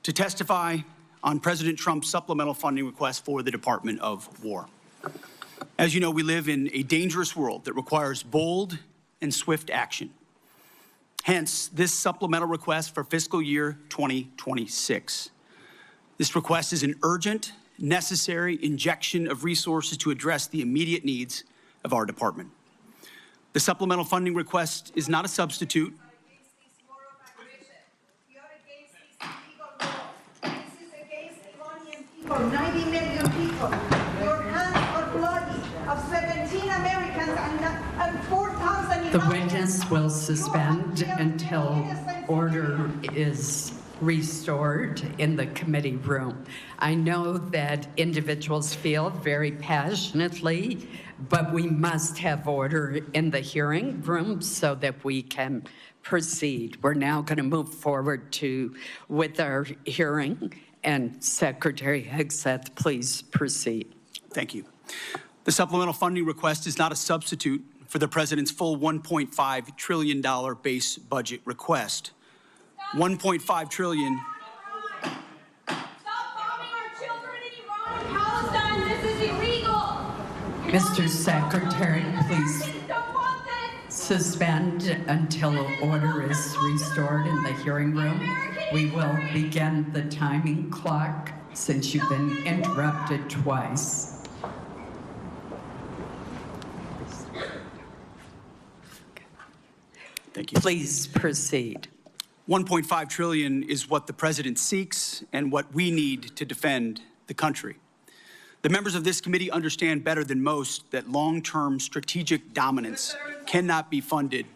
to testify on President Trump's supplemental funding request for the Department of War. As you know, we live in a dangerous world that requires bold and swift action. Hence, this supplemental request for fiscal year 2026. This request is an urgent, necessary injection of resources to address the immediate needs of our department. The supplemental funding request is not a substitute. This is against Iranian people, 90 million people. Your hands are bloody of 17 Americans and 4,000 The witness will suspend until order is restored in the committee room. I know that individuals feel very passionately, but we must have order in the hearing room so that we can proceed. We're now going to move forward with our hearing, and Secretary Hegseth, please proceed. Thank you. The supplemental funding request is not a substitute for the President's full $1.5 trillion base budget request. $1.5 trillion. Stop bombing our children in Iran and Palestine. This is illegal. Mr. Secretary, please suspend until order is restored in the hearing room. We will begin the timing clock since you've been interrupted twice. Thank you. Please proceed. $1.5 trillion is what the President seeks and what we need to defend the country. The members of this committee understand better than most that long-term strategic dominance cannot be funded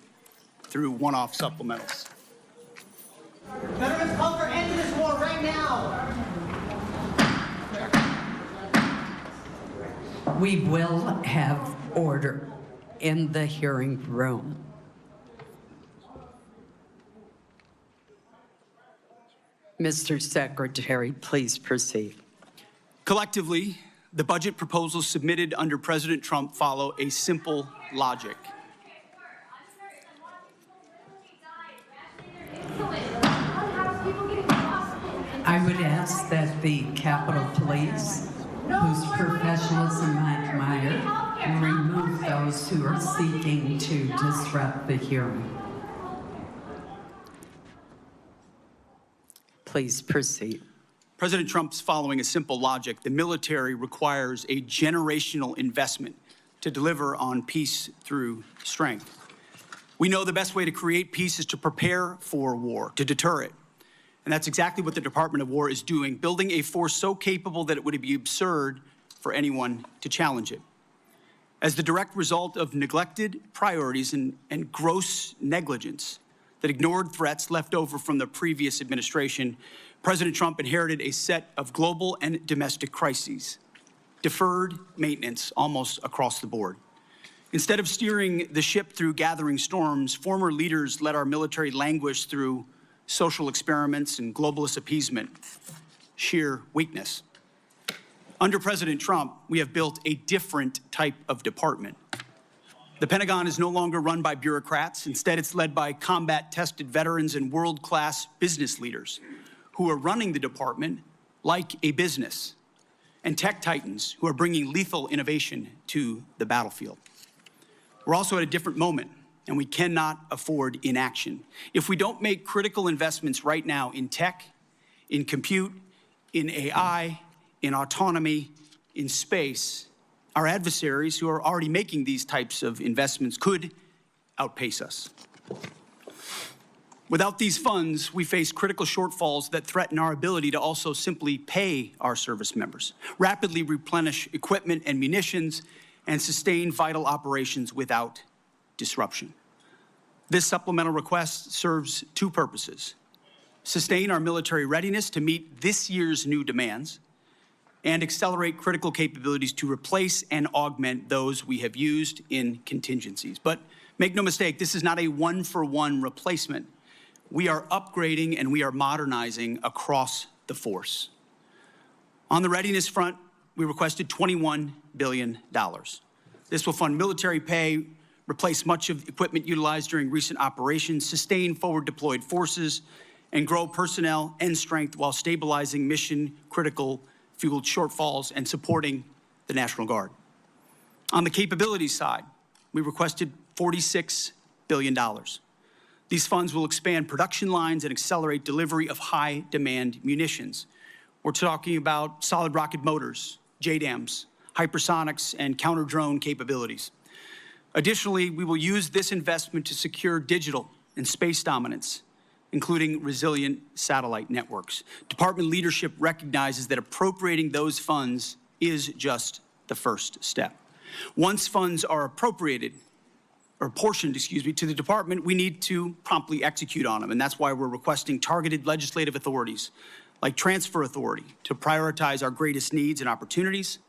through one-off supplementals. Veterans, call for end to this war right now. We will have order in the hearing room. Mr. Secretary, please proceed. Collectively, the budget proposals submitted under President Trump follow a simple logic. I would ask that the Capitol Police, whose professionalism I admire, remove those who are seeking to disrupt the hearing. Please proceed. President Trump's following a simple logic. The military requires a generational investment to deliver on peace through strength. We know the best way to create peace is to prepare for war, to deter it. And that's exactly what the Department of War is doing, building a force so capable that it would be absurd for anyone to challenge it. As the direct result of neglected priorities and gross negligence that ignored threats left over from the previous administration, President Trump inherited a set of global and domestic crises, deferred maintenance almost across the board. Instead of steering the ship through gathering storms, former leaders let our military languish through social experiments and globalist appeasement, sheer weakness. Under President Trump, we have built a different type of department. The Pentagon is no longer run by bureaucrats. Instead, it's led by combat-tested veterans and world-class business leaders who are running the department like a business, and tech titans who are bringing lethal innovation to the battlefield. We're also at a different moment, and we cannot afford inaction. If we don't make critical investments right now in tech, in compute, in AI, in autonomy, in space, our adversaries who are already making these types of investments could outpace us. Without these funds, we face critical shortfalls that threaten our ability to also simply pay our service members, rapidly replenish equipment and munitions, and sustain vital operations without disruption. This supplemental request serves two purposes: sustain our military readiness to meet this year's new demands, and accelerate critical capabilities to replace and augment those we have used in contingencies. But make no mistake, this is not a one-for-one replacement. We are upgrading and we are modernizing across the force. On the readiness front, we requested $21 billion. This will fund military pay, replace much of the equipment utilized during recent operations, sustain forward deployed forces, and grow personnel and strength while stabilizing mission-critical fuel shortfalls and supporting the National Guard. On the capabilities side, we requested $46 billion. These funds will expand production lines and accelerate delivery of high-demand munitions. We're talking about solid rocket motors, JDAMs, hypersonics, and counter-drone capabilities. Additionally, we will use this investment to secure digital and space dominance, including resilient satellite networks. Department leadership recognizes that appropriating those funds is just the first step. Once funds are appropriated, or portioned, to the department, we need to promptly execute on them, and that's why we're requesting targeted legislative authorities, like transfer authority, to prioritize our greatest needs and opportunities,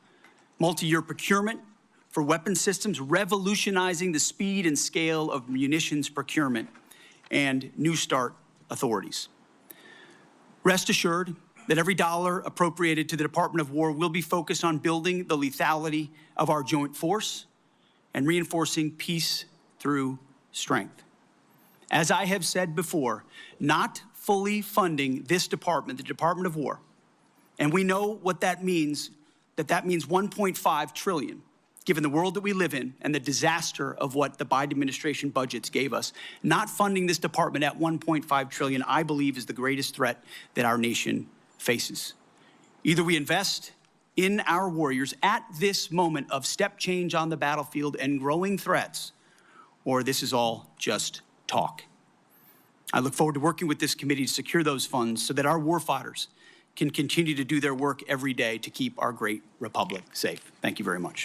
multi-year procurement for weapon systems, revolutionizing the speed and scale of munitions procurement, and New START authorities. Rest assured that every dollar appropriated to the Department of War will be focused on building the lethality of our joint force and reinforcing peace through strength. As I have said before, not fully funding this department, the Department of War, and we know what that means, that means $1.5 trillion, given the world that we live in and the disaster of what the Biden administration budgets gave us. Not funding this department at $1.5 trillion, I believe, is the greatest threat that our nation faces. Either we invest in our warriors at this moment of step change on the battlefield and growing threats, or this is all just talk. I look forward to working with this committee to secure those funds so that our warfighters can continue to do their work every day to keep our great republic safe. Thank you very much.